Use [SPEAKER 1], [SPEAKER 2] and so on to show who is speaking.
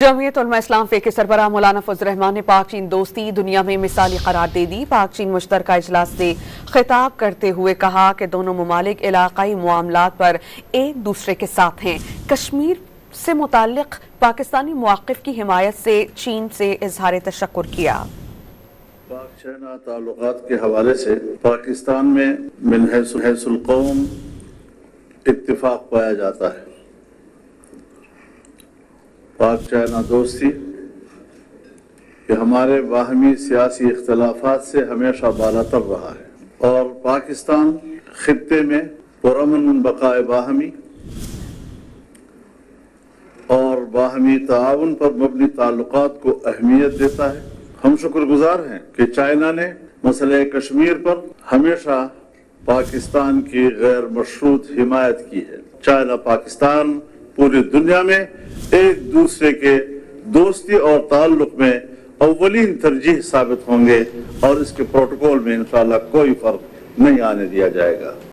[SPEAKER 1] जमीयत उलमा इस्लाम के सरबराह मौलाना फजल रहमान ने पाक चीन दोस्ती दुनिया में मिसाली करार दे दी। पाक चीन मुश्तरका इजलास से खिताब करते हुए कहा कि दोनों ममालिक इलाकाई मामलात पर एक दूसरे के साथ हैं। कश्मीर से मुताल्लिक पाकिस्तानी मौक़िफ़ की हिमायत से चीन से इजहार तशक्कुर किया।
[SPEAKER 2] पाक चाइना ताल्लुकात के हवाले से पाकिस्तान में मिन हैसुल कौम इत्तिफाक पाया जाता है। पाक चाइना दोस्ती कि हमारे बाहमी सियासी इख्तलाफात से हमेशा बालातर रहा है और पाकिस्तान खित्ते में पुरअमन बकाए बाहमी और बाहमी ताउन पर मबनी ताल्लुकात को अहमियत देता है। हम शुक्रगुजार हैं कि चाइना ने मसले कश्मीर पर हमेशा पाकिस्तान की गैर मशरूत हिमायत की है। चाइना पाकिस्तान पूरी दुनिया में एक दूसरे के दोस्ती और ताल्लुक में अव्वलीन तरजीह साबित होंगे और इसके प्रोटोकॉल में इंशाअल्लाह कोई फर्क नहीं आने दिया जाएगा।